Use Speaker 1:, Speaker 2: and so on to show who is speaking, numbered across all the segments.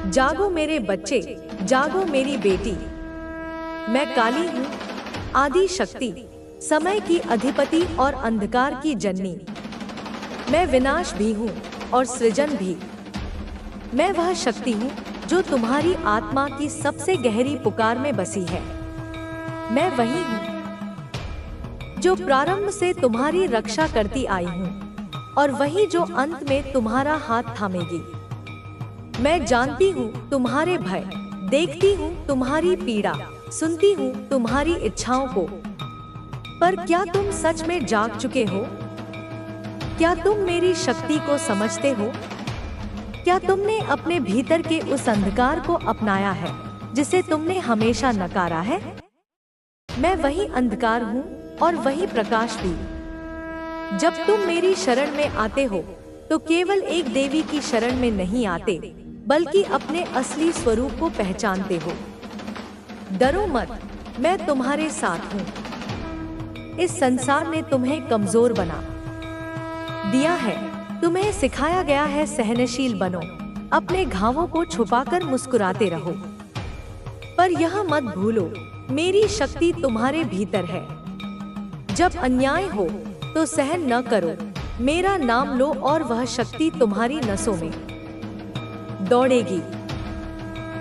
Speaker 1: जागो मेरे बच्चे, जागो मेरी बेटी। मैं काली हूँ, आदि शक्ति, समय की अधिपति और अंधकार की जननी। मैं विनाश भी हूँ और सृजन भी। मैं वह शक्ति हूँ जो तुम्हारी आत्मा की सबसे गहरी पुकार में बसी है। मैं वही हूँ जो प्रारंभ से तुम्हारी रक्षा करती आई हूँ और वही जो अंत में तुम्हारा हाथ थामेगी। मैं जानती हूँ तुम्हारे भय, देखती हूँ तुम्हारी पीड़ा, सुनती हूँ तुम्हारी इच्छाओं को। पर क्या तुम सच में जाग चुके हो? क्या तुम मेरी शक्ति को समझते हो? क्या तुमने अपने भीतर के उस अंधकार को अपनाया है जिसे तुमने हमेशा नकारा है? मैं वही अंधकार हूँ और वही प्रकाश भी। जब तुम मेरी शरण में आते हो तो केवल एक देवी की शरण में नहीं आते, बल्कि अपने असली स्वरूप को पहचानते हो। डरो मत, मैं तुम्हारे साथ हूँ। इस संसार ने तुम्हें कमजोर बना दिया है, तुम्हें सिखाया गया है सहनशील बनो, अपने घावों को छुपाकर मुस्कुराते रहो। पर यह मत भूलो, मेरी शक्ति तुम्हारे भीतर है। जब अन्याय हो तो सहन न करो, मेरा नाम लो और वह शक्ति तुम्हारी नसों में दौड़ेगी।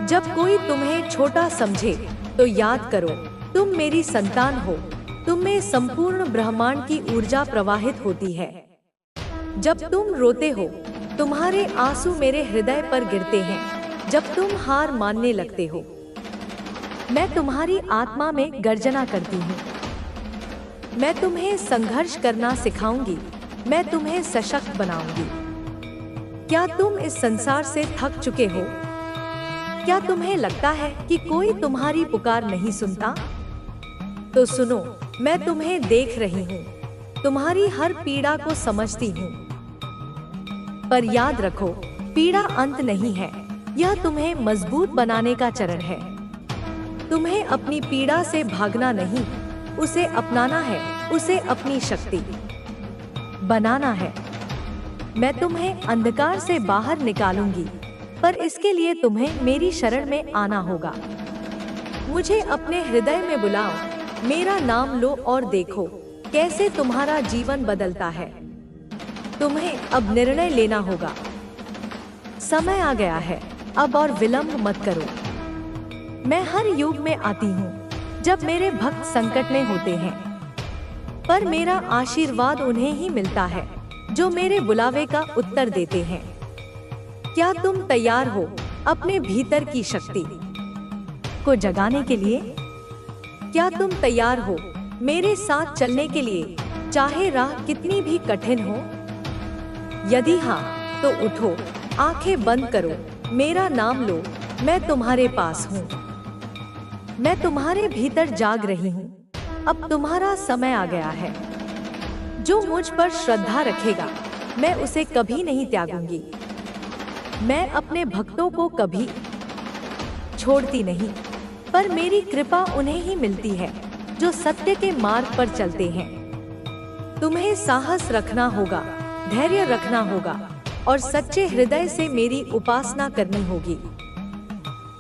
Speaker 1: जब कोई तुम्हें छोटा समझे तो याद करो, तुम मेरी संतान हो, तुम में संपूर्ण ब्रह्मांड की ऊर्जा प्रवाहित होती है। जब तुम रोते हो, तुम्हारे आंसू मेरे हृदय पर गिरते हैं। जब तुम हार मानने लगते हो, मैं तुम्हारी आत्मा में गर्जना करती हूँ। मैं तुम्हें संघर्ष करना सिखाऊंगी, मैं तुम्हें सशक्त बनाऊंगी। क्या तुम इस संसार से थक चुके हो? क्या तुम्हें लगता है कि कोई तुम्हारी पुकार नहीं सुनता? तो सुनो, मैं तुम्हें देख रही हूँ, तुम्हारी हर पीड़ा को समझती हूँ। पर याद रखो, पीड़ा अंत नहीं है, यह तुम्हें मजबूत बनाने का चरण है। तुम्हें अपनी पीड़ा से भागना नहीं, उसे अपनाना है, उसे अपनी शक्ति बनाना है। मैं तुम्हें अंधकार से बाहर निकालूंगी, पर इसके लिए तुम्हें मेरी शरण में आना होगा। मुझे अपने हृदय में बुलाओ, मेरा नाम लो और देखो कैसे तुम्हारा जीवन बदलता है। तुम्हें अब निर्णय लेना होगा। समय आ गया है, अब और विलंब मत करो। मैं हर युग में आती हूँ जब मेरे भक्त संकट में होते हैं, पर मेरा आशीर्वाद उन्हें ही मिलता है जो मेरे बुलावे का उत्तर देते हैं। क्या तुम तैयार हो अपने भीतर की शक्ति को जगाने के लिए? क्या तुम तैयार हो मेरे साथ चलने के लिए, चाहे राह कितनी भी कठिन हो? यदि हाँ, तो उठो, आंखें बंद करो, मेरा नाम लो, मैं तुम्हारे पास हूँ। मैं तुम्हारे भीतर जाग रही हूँ। अब तुम्हारा समय आ गया है। जो मुझ पर श्रद्धा रखेगा, मैं उसे कभी नहीं त्यागूंगी। मैं अपने भक्तों को कभी छोड़ती नहीं, पर मेरी कृपा उन्हें ही मिलती है जो सत्य के मार्ग पर चलते हैं। तुम्हें साहस रखना होगा, धैर्य रखना होगा और सच्चे हृदय से मेरी उपासना करनी होगी।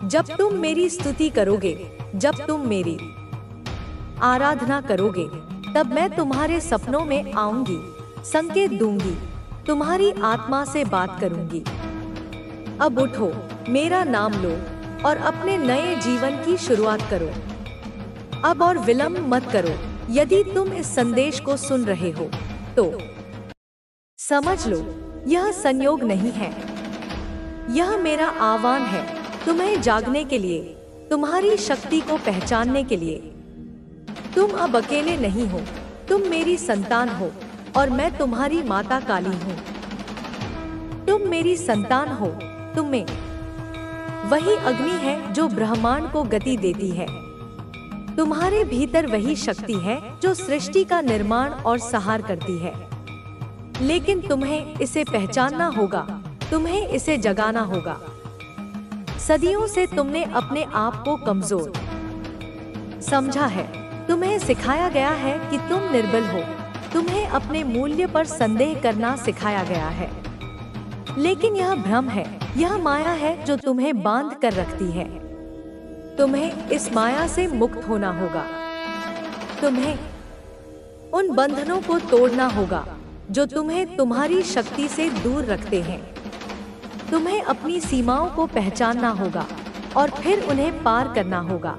Speaker 1: जब तुम मेरी स्तुति करोगे, जब तुम मेरी आराधना करोगे, तब मैं तुम्हारे सपनों में आऊंगी, संकेत दूंगी, तुम्हारी आत्मा से बात करूंगी। अब उठो, मेरा नाम लो और अपने नए जीवन की शुरुआत करो। अब और विलंब मत करो। यदि तुम इस संदेश को सुन रहे हो तो समझ लो, यह संयोग नहीं है, यह मेरा आह्वान है तुम्हें जागने के लिए, तुम्हारी शक्ति को पहचानने के लिए। तुम अब अकेले नहीं हो, तुम मेरी संतान हो और मैं तुम्हारी माता काली हूँ। तुम मेरी संतान हो, तुम में वही अग्नि है जो ब्रह्मांड को गति देती है। तुम्हारे भीतर वही शक्ति है जो सृष्टि का निर्माण और संहार करती है। लेकिन तुम्हें इसे पहचानना होगा, तुम्हें इसे जगाना होगा। सदियों से तुमने अपने आप को कमजोर समझा है। तुम्हें सिखाया गया है कि तुम निर्बल हो, तुम्हें अपने मूल्य पर संदेह करना सिखाया गया है। लेकिन यह भ्रम है, यह माया है जो तुम्हें बांध कर रखती है। तुम्हें इस माया से मुक्त होना होगा। तुम्हें उन बंधनों को तोड़ना होगा जो तुम्हें तुम्हारी शक्ति से दूर रखते हैं। तुम्हें अपनी सीमाओं को पहचानना होगा और फिर उन्हें पार करना होगा।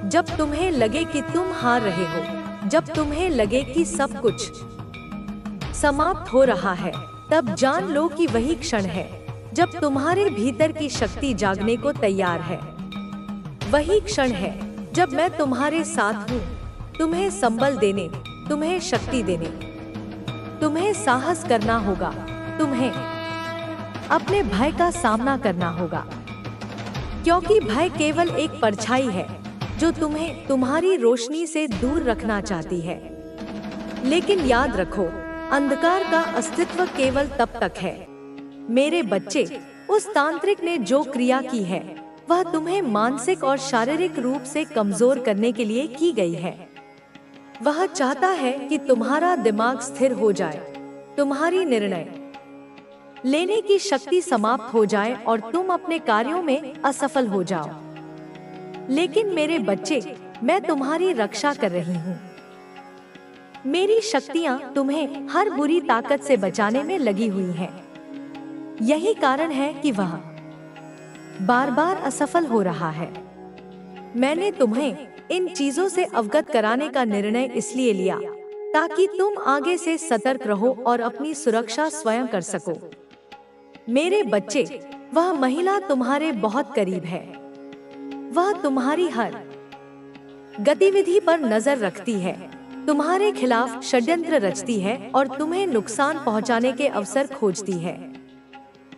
Speaker 1: जब तुम्हें लगे कि तुम हार रहे हो, जब तुम्हें लगे कि सब कुछ समाप्त हो रहा है, तब जान लो कि वही क्षण है जब तुम्हारे भीतर की शक्ति जागने को तैयार है। वही क्षण है जब मैं तुम्हारे साथ हूँ, तुम्हें संबल देने, तुम्हें शक्ति देने। तुम्हें साहस करना होगा, तुम्हें अपने भय का सामना करना होगा, क्योंकि भय केवल एक परछाई है जो तुम्हें तुम्हारी रोशनी से दूर रखना चाहती है। लेकिन याद रखो, अंधकार का अस्तित्व केवल तब तक है। मेरे बच्चे, उस तांत्रिक ने जो क्रिया की है वह तुम्हें मानसिक और शारीरिक रूप से कमजोर करने के लिए की गई है। वह चाहता है कि तुम्हारा दिमाग स्थिर हो जाए, तुम्हारी निर्णय लेने की शक्ति समाप्त हो जाए और तुम अपने कार्यों में असफल हो जाओ। लेकिन मेरे बच्चे, मैं तुम्हारी रक्षा कर रही हूँ। मेरी शक्तियाँ तुम्हें हर बुरी ताकत से बचाने में लगी हुई हैं। यही कारण है कि वह बार बार असफल हो रहा है। मैंने तुम्हें इन चीजों से अवगत कराने का निर्णय इसलिए लिया ताकि तुम आगे से सतर्क रहो और अपनी सुरक्षा स्वयं कर सको। मेरे बच्चे, वह महिला तुम्हारे बहुत करीब है। वह तुम्हारी हर गतिविधि पर नजर रखती है, तुम्हारे खिलाफ षड्यंत्र रचती है और तुम्हें नुकसान पहुंचाने के अवसर खोजती है।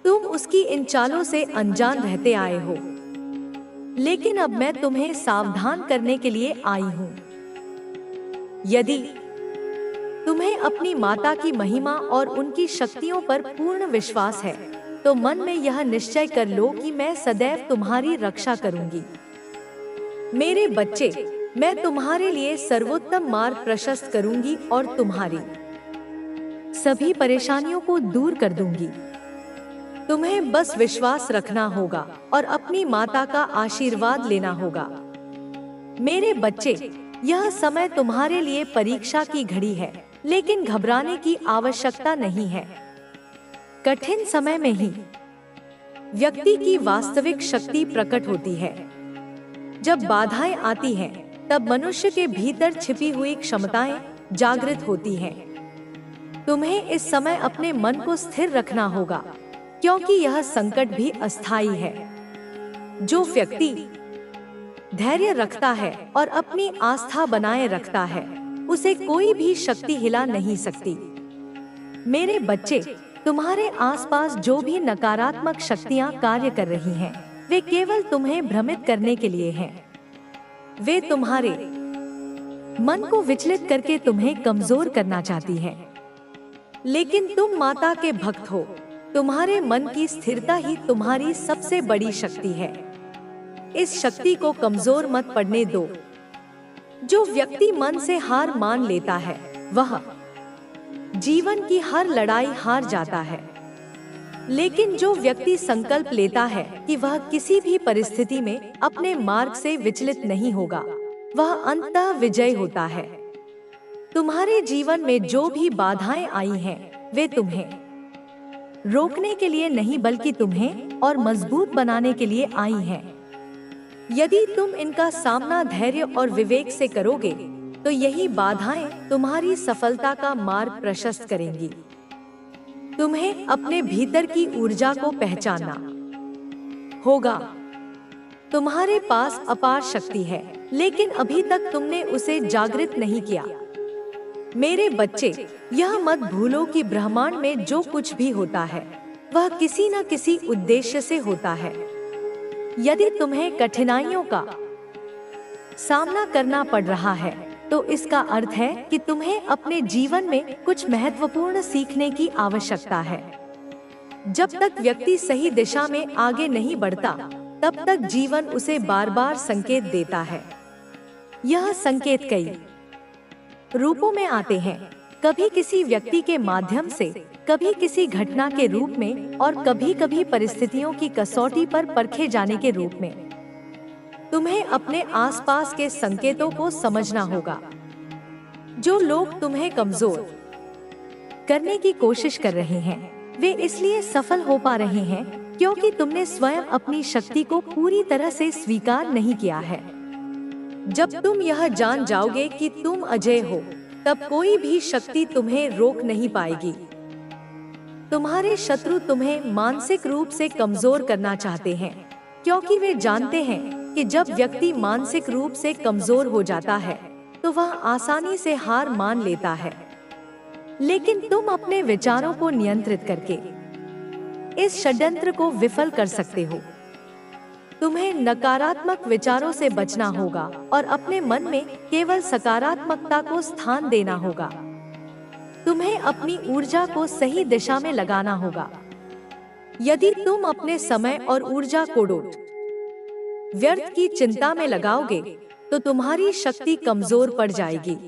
Speaker 1: तुम उसकी इन चालों से अनजान रहते आए हो, लेकिन अब मैं तुम्हें सावधान करने के लिए आई हूँ। यदि तुम्हें अपनी माता की महिमा और उनकी शक्तियों पर पूर्ण विश्वास है, तो मन में यह निश्चय कर लो कि मैं सदैव तुम्हारी रक्षा करूंगी। मेरे बच्चे, मैं तुम्हारे लिए सर्वोत्तम मार्ग प्रशस्त करूंगी और तुम्हारी सभी परेशानियों को दूर कर दूंगी। तुम्हें बस विश्वास रखना होगा और अपनी माता का आशीर्वाद लेना होगा। मेरे बच्चे, यह समय तुम्हारे लिए परीक्षा की घड़ी है, लेकिन घबराने की आवश्यकता नहीं है। कठिन समय में ही व्यक्ति की वास्तविक शक्ति प्रकट होती है। जब बाधाएं आती हैं, तब मनुष्य के भीतर छिपी हुई क्षमताएं जागृत होती हैं। तुम्हें इस समय अपने मन को स्थिर रखना होगा, क्योंकि यह संकट भी अस्थायी है। जो व्यक्ति धैर्य रखता है और अपनी आस्था बनाए रखता है, उसे कोई भी शक्ति हिला नहीं सकती। मेरे बच्चे, तुम्हारे आसपास जो भी नकारात्मक शक्तियां कार्य कर रही हैं, वे केवल तुम्हें भ्रमित करने के लिए हैं। वे तुम्हारे मन को विचलित करके तुम्हें कमजोर करना चाहती हैं। लेकिन तुम माता के भक्त हो। तुम्हारे मन की स्थिरता ही तुम्हारी सबसे बड़ी शक्ति है। इस शक्ति को कमजोर मत पड़ने दो। जो व्यक्ति मन से हार मान लेता है, वह जीवन की हर लड़ाई हार जाता है। लेकिन जो व्यक्ति संकल्प लेता है कि वह किसी भी परिस्थिति में अपने मार्ग से विचलित नहीं होगा, वह अंततः विजयी होता है। तुम्हारे जीवन में जो भी बाधाएं आई हैं, वे तुम्हें रोकने के लिए नहीं, बल्कि तुम्हें और मजबूत बनाने के लिए आई हैं। यदि तुम इनका सामना धैर्य और विवेक से करोगे, तो यही बाधाएं तुम्हारी सफलता का मार्ग प्रशस्त करेंगी। तुम्हें अपने भीतर की ऊर्जा को पहचानना होगा। तुम्हारे पास अपार शक्ति है, लेकिन अभी तक तुमने उसे जागृत नहीं किया। मेरे बच्चे, यह मत भूलो कि ब्रह्मांड में जो कुछ भी होता है, वह किसी न किसी उद्देश्य से होता है। यदि तुम्हें कठिनाइयों का सामना करना पड़ रहा है, तो इसका अर्थ है कि तुम्हें अपने जीवन में कुछ महत्वपूर्ण सीखने की आवश्यकता है। जब तक व्यक्ति सही दिशा में आगे नहीं बढ़ता, तब तक जीवन उसे बार बार संकेत देता है। यह संकेत कई रूपों में आते हैं। कभी किसी व्यक्ति के माध्यम से, कभी किसी घटना के रूप में और कभी कभी परिस्थितियों की कसौटी पर परखे जाने के रूप में। तुम्हें अपने आसपास के संकेतों को समझना होगा। जो लोग तुम्हें कमजोर करने की कोशिश कर रहे हैं, वे इसलिए सफल हो पा रहे हैं क्योंकि तुमने स्वयं अपनी शक्ति को पूरी तरह से स्वीकार नहीं किया है। जब तुम यह जान जाओगे कि तुम अजय हो, तब कोई भी शक्ति तुम्हें रोक नहीं पाएगी। तुम्हारे शत्रु तुम्हें मानसिक रूप से कमजोर करना चाहते हैं, क्योंकि वे जानते हैं कि जब व्यक्ति मानसिक रूप से कमजोर हो जाता है तो वह आसानी से हार मान लेता है। लेकिन तुम अपने विचारों को नियंत्रित करके इस षड्यंत्र को विफल कर सकते हो। तुम्हें नकारात्मक विचारों से बचना होगा और अपने मन में केवल सकारात्मकता को स्थान देना होगा। तुम्हें अपनी ऊर्जा को सही दिशा में लगाना होगा। यदि तुम अपने समय और ऊर्जा को व्यर्थ की चिंता में लगाओगे तो तुम्हारी शक्ति कमजोर पड़ जाएगी।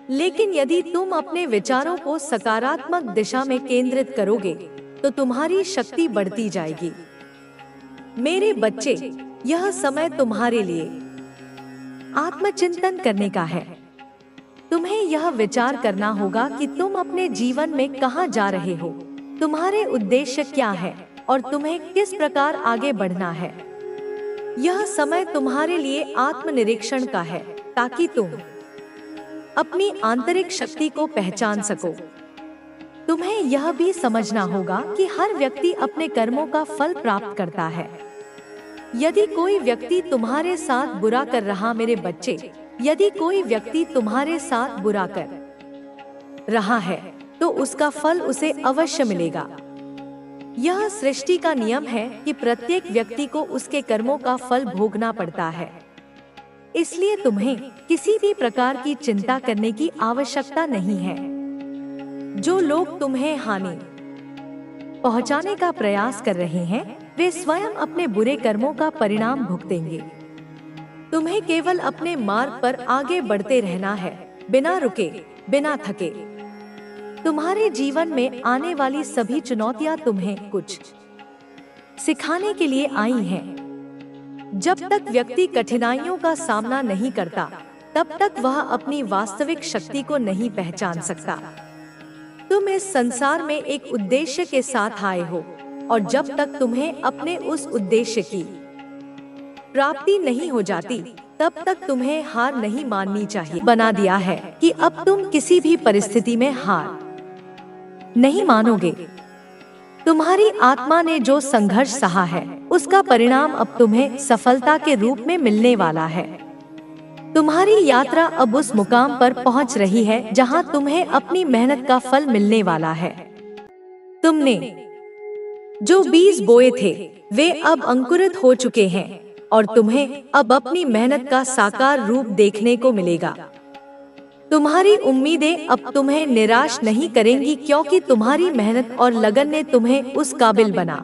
Speaker 1: लेकिन यदि तुम अपने विचारों को सकारात्मक दिशा में केंद्रित करोगे तो तुम्हारी शक्ति बढ़ती जाएगी। मेरे बच्चे, यह समय तुम्हारे लिए आत्मचिंतन करने का है। तुम्हें यह विचार करना होगा कि तुम अपने जीवन में कहां जा रहे हो, तुम्हारे उद्देश्य क्या है और तुम्हें किस प्रकार आगे बढ़ना है। यह समय तुम्हारे लिए आत्मनिरीक्षण का है, ताकि तुम अपनी आंतरिक शक्ति को पहचान सको। तुम्हें यह भी समझना होगा कि हर व्यक्ति अपने कर्मों का फल प्राप्त करता है। यदि कोई व्यक्ति तुम्हारे साथ बुरा कर रहा, मेरे बच्चे, यदि कोई व्यक्ति तुम्हारे साथ बुरा कर रहा है तो उसका फल उसे अवश्य मिलेगा। यह सृष्टि का नियम है कि प्रत्येक व्यक्ति को उसके कर्मों का फल भोगना पड़ता है। इसलिए तुम्हें किसी भी प्रकार की चिंता करने की आवश्यकता नहीं है। जो लोग तुम्हें हानि पहुंचाने का प्रयास कर रहे हैं, वे स्वयं अपने बुरे कर्मों का परिणाम भुगतेंगे। तुम्हें केवल अपने मार्ग पर आगे बढ़ते रहना है, बिना रुके, बिना थके। तुम्हारे जीवन में आने वाली सभी चुनौतियां तुम्हें कुछ सिखाने के लिए आई हैं। जब तक व्यक्ति कठिनाइयों का सामना नहीं करता, तब तक वह अपनी वास्तविक शक्ति को नहीं पहचान सकता। तुम इस संसार में एक उद्देश्य के साथ आए हो, और जब तक तुम्हें अपने उस उद्देश्य की प्राप्ति नहीं हो जाती, तब तक तुम्हें हार नहीं माननी चाहिए। बना दिया है कि अब तुम किसी भी परिस्थिति में हार नहीं मानोगे। तुम्हारी आत्मा ने जो संघर्ष सहा है, उसका परिणाम अब तुम्हें सफलता के रूप में मिलने वाला है। तुम्हारी यात्रा अब उस मुकाम पर पहुंच रही है जहां तुम्हें अपनी मेहनत का फल मिलने वाला है। तुमने जो बीज बोए थे, वे अब अंकुरित हो चुके हैं और तुम्हें अब अपनी मेहनत का साकार रूप देखने को मिलेगा। तुम्हारी उम्मीदें अब तुम्हें निराश नहीं करेंगी, क्योंकि तुम्हारी मेहनत और लगन ने तुम्हें उस काबिल बना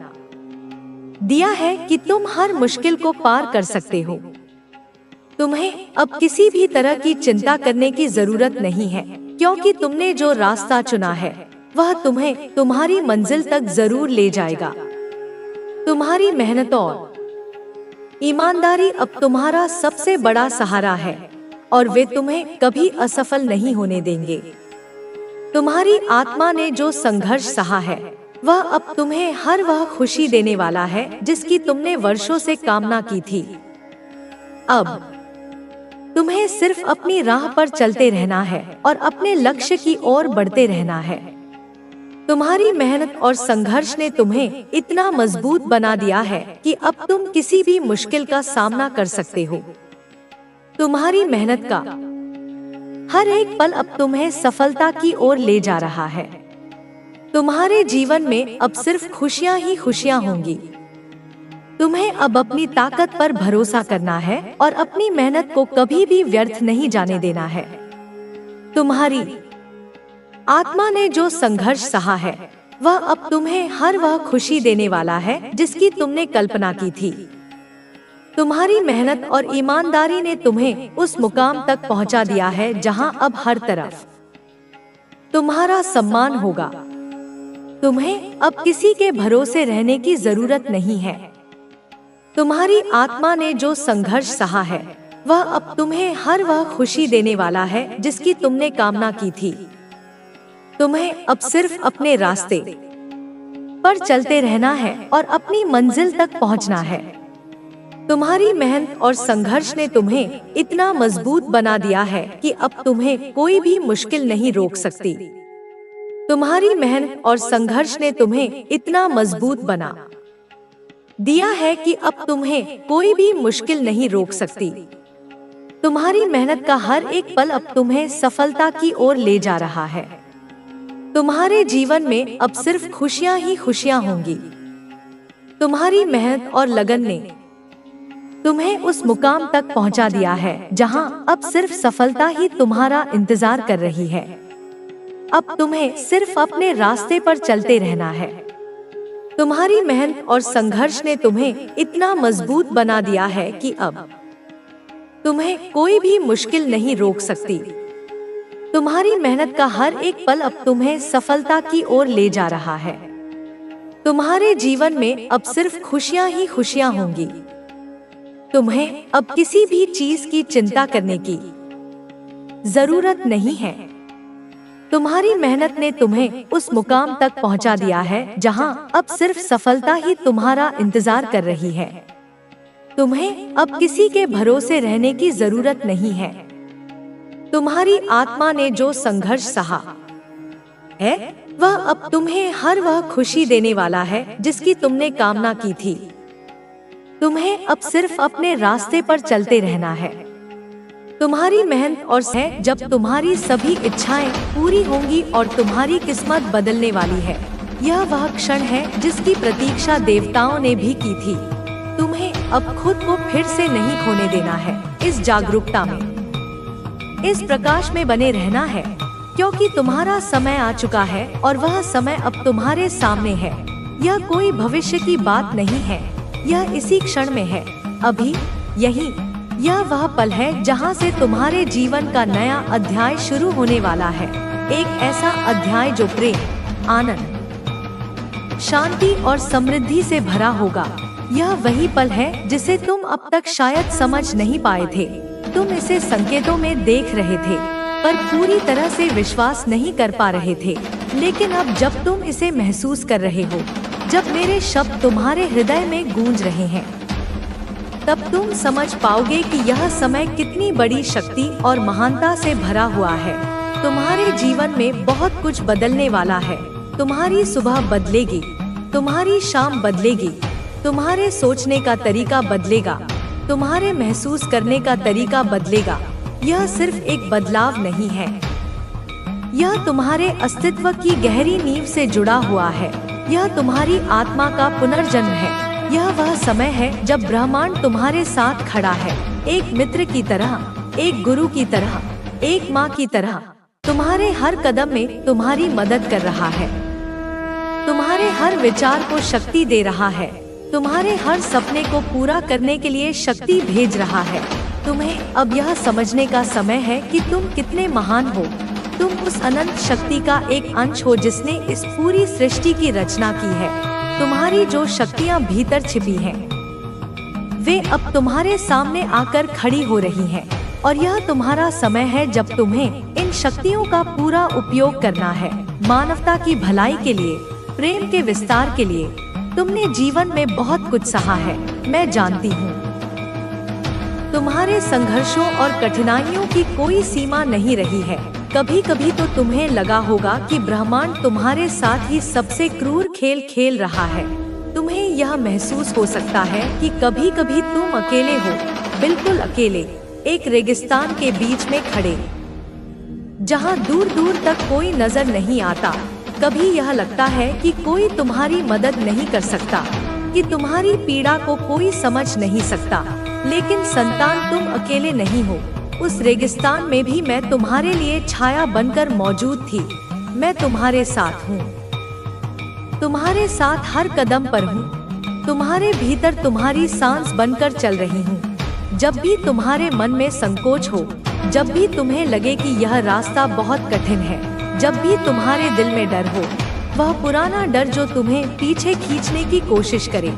Speaker 1: दिया है कि तुम हर मुश्किल को पार कर सकते हो। तुम्हें अब किसी भी तरह की चिंता करने की जरूरत नहीं है, क्योंकि तुमने जो रास्ता चुना है वह तुम्हें तुम्हारी मंजिल तक जरूर ले जाएगा। तुम्हारी मेहनत और ईमानदारी अब तुम्हारा सबसे बड़ा सहारा है और वे तुम्हें कभी असफल नहीं होने देंगे। तुम्हारी आत्मा ने जो संघर्ष सहा है, वह अब तुम्हें हर वह खुशी देने वाला है जिसकी तुमने वर्षों से कामना की थी। अब तुम्हें सिर्फ अपनी राह पर चलते रहना है और अपने लक्ष्य की ओर बढ़ते रहना है। तुम्हारी मेहनत और संघर्ष ने तुम्हें इतना मजबूत बना दिया है कि अब तुम किसी भी मुश्किल का सामना कर सकते हो। तुम्हारी मेहनत का हर एक पल अब तुम्हें सफलता की ओर ले जा रहा है। तुम्हारे जीवन में अब सिर्फ खुशियां ही खुशियां होंगी। तुम्हें अब अपनी ताकत पर भरोसा करना है और अपनी मेहनत को कभी भी व्यर्थ नहीं जाने देना है। तुम्हारी आत्मा ने जो संघर्ष सहा है, वह अब तुम्हें हर वह खुशी देने वाला है जिसकी तुमने कल्पना की थी। तुम्हारी मेहनत और ईमानदारी ने तुम्हें उस मुकाम तक पहुंचा दिया है जहां अब हर तरफ तुम्हारा सम्मान होगा। तुम्हें अब किसी के भरोसे रहने की जरूरत नहीं है। तुम्हारी आत्मा ने जो संघर्ष सहा है वह अब तुम्हें हर वह खुशी देने वाला है जिसकी तुमने कामना की थी। तुम्हें अब सिर्फ अपने रास्ते पर चलते रहना है और अपनी मंजिल तक पहुंचना है। तुम्हारी मेहनत और संघर्ष ने तुम्हें इतना मजबूत बना दिया है कि अब तुम्हें कोई भी मुश्किल नहीं रोक सकती। तुम्हारी मेहनत और संघर्ष ने तुम्हें इतना मजबूत बना दिया है कि अब तुम्हें कोई भी मुश्किल नहीं रोक सकती। तुम्हारी मेहनत का हर एक पल अब तुम्हें सफलता की ओर ले जा रहा है। तुम्हारे जीवन में अब सिर्फ खुशियां ही खुशियां होंगी। तुम्हारी मेहनत और लगन ने तुम्हें उस मुकाम तक पहुंचा दिया है जहां अब सिर्फ सफलता ही तुम्हारा इंतजार कर रही है। अब तुम्हें सिर्फ अपने रास्ते पर चलते रहना है। तुम्हारी मेहनत और संघर्ष ने तुम्हें इतना मजबूत बना दिया है कि अब तुम्हें कोई भी मुश्किल नहीं रोक सकती। तुम्हारी मेहनत का हर एक पल अब तुम्हें सफलता की ओर ले जा रहा है। तुम्हारे जीवन में अब सिर्फ खुशियां ही खुशियां होंगी। तुम्हें अब किसी भी चीज की चिंता करने की जरूरत नहीं है। तुम्हारी मेहनत ने तुम्हें उस मुकाम तक पहुंचा दिया है जहां अब सिर्फ सफलता ही तुम्हारा इंतजार कर रही है। तुम्हें अब किसी के भरोसे रहने की जरूरत नहीं है। तुम्हारी आत्मा ने जो संघर्ष सहा है वह अब तुम्हें हर वह खुशी देने वाला है जिसकी तुमने कामना की थी। तुम्हें अब सिर्फ अपने रास्ते पर चलते रहना है। तुम्हारी मेहनत और है जब तुम्हारी सभी इच्छाएं पूरी होंगी और तुम्हारी किस्मत बदलने वाली है। यह वह क्षण है जिसकी प्रतीक्षा देवताओं ने भी की थी। तुम्हें अब खुद को फिर से नहीं खोने देना है। इस जागरूकता में, इस प्रकाश में बने रहना है, क्योंकि तुम्हारा समय आ चुका है और वह समय अब तुम्हारे सामने है। यह कोई भविष्य की बात नहीं है, यह इसी क्षण में है। अभी यही यह वह पल है जहां से तुम्हारे जीवन का नया अध्याय शुरू होने वाला है। एक ऐसा अध्याय जो प्रेम, आनंद, शांति और समृद्धि से भरा होगा। यह वही पल है जिसे तुम अब तक शायद समझ नहीं पाए थे। तुम इसे संकेतों में देख रहे थे पर पूरी तरह से विश्वास नहीं कर पा रहे थे। लेकिन अब जब तुम इसे महसूस कर रहे हो, जब मेरे शब्द तुम्हारे हृदय में गूंज रहे हैं, तब तुम समझ पाओगे कि यह समय कितनी बड़ी शक्ति और महानता से भरा हुआ है। तुम्हारे जीवन में बहुत कुछ बदलने वाला है। तुम्हारी सुबह बदलेगी, तुम्हारी शाम बदलेगी, तुम्हारे सोचने का तरीका बदलेगा, तुम्हारे महसूस करने का तरीका बदलेगा। यह सिर्फ एक बदलाव नहीं है, यह तुम्हारे अस्तित्व की गहरी नींव से जुड़ा हुआ है। यह तुम्हारी आत्मा का पुनर्जन्म है। यह वह समय है जब ब्रह्मांड तुम्हारे साथ खड़ा है, एक मित्र की तरह, एक गुरु की तरह, एक माँ की तरह। तुम्हारे हर कदम में तुम्हारी मदद कर रहा है, तुम्हारे हर विचार को शक्ति दे रहा है, तुम्हारे हर सपने को पूरा करने के लिए शक्ति भेज रहा है। तुम्हें अब यह समझने का समय है कि तुम कितने महान हो। तुम उस अनंत शक्ति का एक अंश हो जिसने इस पूरी सृष्टि की रचना की है। तुम्हारी जो शक्तियाँ भीतर छिपी हैं, वे अब तुम्हारे सामने आकर खड़ी हो रही हैं। और यह तुम्हारा समय है जब तुम्हें इन शक्तियों का पूरा उपयोग करना है। मानवता की भलाई के लिए, प्रेम के विस्तार के लिए। तुमने जीवन में बहुत कुछ सहा है, मैं जानती हूँ। तुम्हारे संघर्षों और कठिनाइयों की कोई सीमा नहीं रही है। कभी कभी तो तुम्हें लगा होगा कि ब्रह्मांड तुम्हारे साथ ही सबसे क्रूर खेल खेल रहा है। तुम्हें यह महसूस हो सकता है कि कभी कभी तुम अकेले हो, बिल्कुल अकेले, एक रेगिस्तान के बीच में खड़े, जहां दूर दूर तक कोई नजर नहीं आता। कभी यह लगता है कि कोई तुम्हारी मदद नहीं कर सकता, कि तुम्हारी पीड़ा को कोई समझ नहीं सकता। लेकिन संतान, तुम अकेले नहीं हो। उस रेगिस्तान में भी मैं तुम्हारे लिए छाया बनकर मौजूद थी। मैं तुम्हारे साथ हूँ, तुम्हारे साथ हर कदम पर हूँ। तुम्हारे भीतर तुम्हारी सांस बनकर चल रही हूँ। जब भी तुम्हारे मन में संकोच हो, जब भी तुम्हें लगे कि यह रास्ता बहुत कठिन है, जब भी तुम्हारे दिल में डर हो, वह पुराना डर जो तुम्हें पीछे खींचने की कोशिश करे।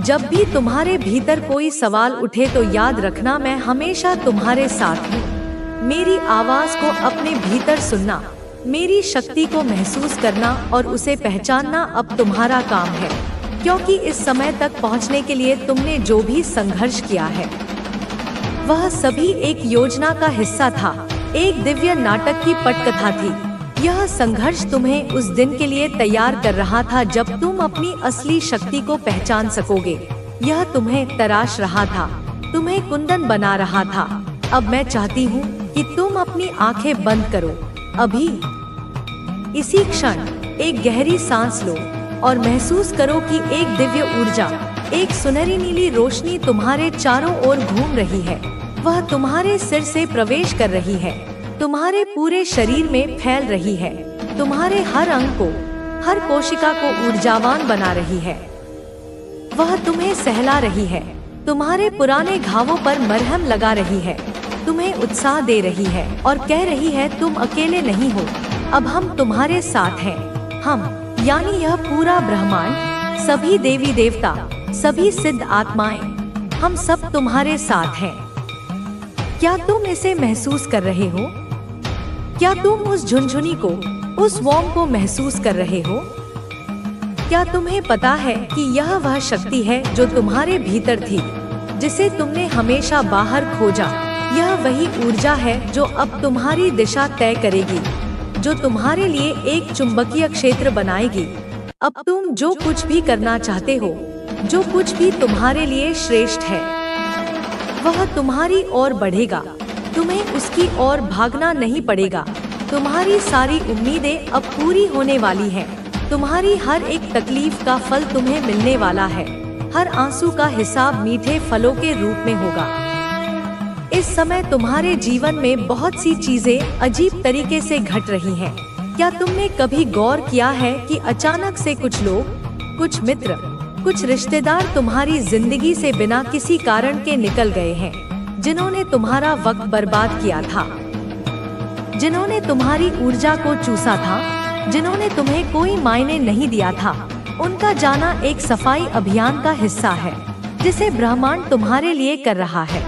Speaker 1: जब भी तुम्हारे भीतर कोई सवाल उठे तो याद रखना, मैं हमेशा तुम्हारे साथ हूँ। मेरी आवाज को अपने भीतर सुनना, मेरी शक्ति को महसूस करना और उसे पहचानना अब तुम्हारा काम है, क्योंकि इस समय तक पहुंचने के लिए तुमने जो भी संघर्ष किया है वह सभी एक योजना का हिस्सा था, एक दिव्य नाटक की पटकथा थी। यह संघर्ष तुम्हें उस दिन के लिए तैयार कर रहा था जब तुम अपनी असली शक्ति को पहचान सकोगे। यह तुम्हें तराश रहा था, तुम्हें कुंदन बना रहा था। अब मैं चाहती हूँ कि तुम अपनी आंखें बंद करो, अभी इसी क्षण एक गहरी सांस लो और महसूस करो कि एक दिव्य ऊर्जा, एक सुनहरी नीली रोशनी तुम्हारे चारों ओर घूम रही है। वह तुम्हारे सिर से प्रवेश कर रही है, तुम्हारे पूरे शरीर में फैल रही है, तुम्हारे हर अंग को, हर कोशिका को ऊर्जावान बना रही है। वह तुम्हें सहला रही है, तुम्हारे पुराने घावों पर मरहम लगा रही है, तुम्हें उत्साह दे रही है और कह रही है तुम अकेले नहीं हो, अब हम तुम्हारे साथ हैं। हम यानी यह पूरा ब्रह्मांड, सभी देवी देवता, सभी सिद्ध आत्माएं, हम सब तुम्हारे साथ हैं। क्या तुम इसे महसूस कर रहे हो? क्या तुम उस झुनझुनी को, उस वॉर्म को महसूस कर रहे हो? क्या तुम्हें पता है कि यह वह शक्ति है जो तुम्हारे भीतर थी, जिसे तुमने हमेशा बाहर खोजा? यह वही ऊर्जा है जो अब तुम्हारी दिशा तय करेगी, जो तुम्हारे लिए एक चुंबकीय क्षेत्र बनाएगी। अब तुम जो कुछ भी करना चाहते हो, जो कुछ भी तुम्हारे लिए श्रेष्ठ है, वह तुम्हारी ओर बढ़ेगा। तुम्हें उसकी ओर भागना नहीं पड़ेगा। तुम्हारी सारी उम्मीदें अब पूरी होने वाली हैं। तुम्हारी हर एक तकलीफ का फल तुम्हें मिलने वाला है। हर आंसू का हिसाब मीठे फलों के रूप में होगा। इस समय तुम्हारे जीवन में बहुत सी चीजें अजीब तरीके से घट रही हैं। क्या तुमने कभी गौर किया है कि अचानक से कुछ लोग, कुछ मित्र, कुछ रिश्तेदार तुम्हारी जिंदगी से बिना किसी कारण के निकल गए हैं, जिन्होंने तुम्हारा वक्त बर्बाद किया था, जिन्होंने तुम्हारी ऊर्जा को चूसा था, जिन्होंने तुम्हें कोई मायने नहीं दिया था। उनका जाना एक सफाई अभियान का हिस्सा है, जिसे ब्रह्मांड तुम्हारे लिए कर रहा है।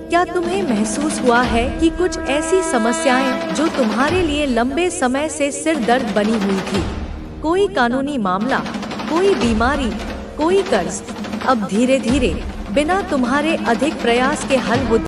Speaker 1: क्या तुम्हें महसूस हुआ है कि कुछ ऐसी समस्याएं जो तुम्हारे लिए लंबे समय से सिर दर्द बनी हुई थी, कोई कानूनी मामला, कोई बीमारी, कोई कर्ज, अब धीरे धीरे बिना तुम्हारे अधिक प्रयास के हल होती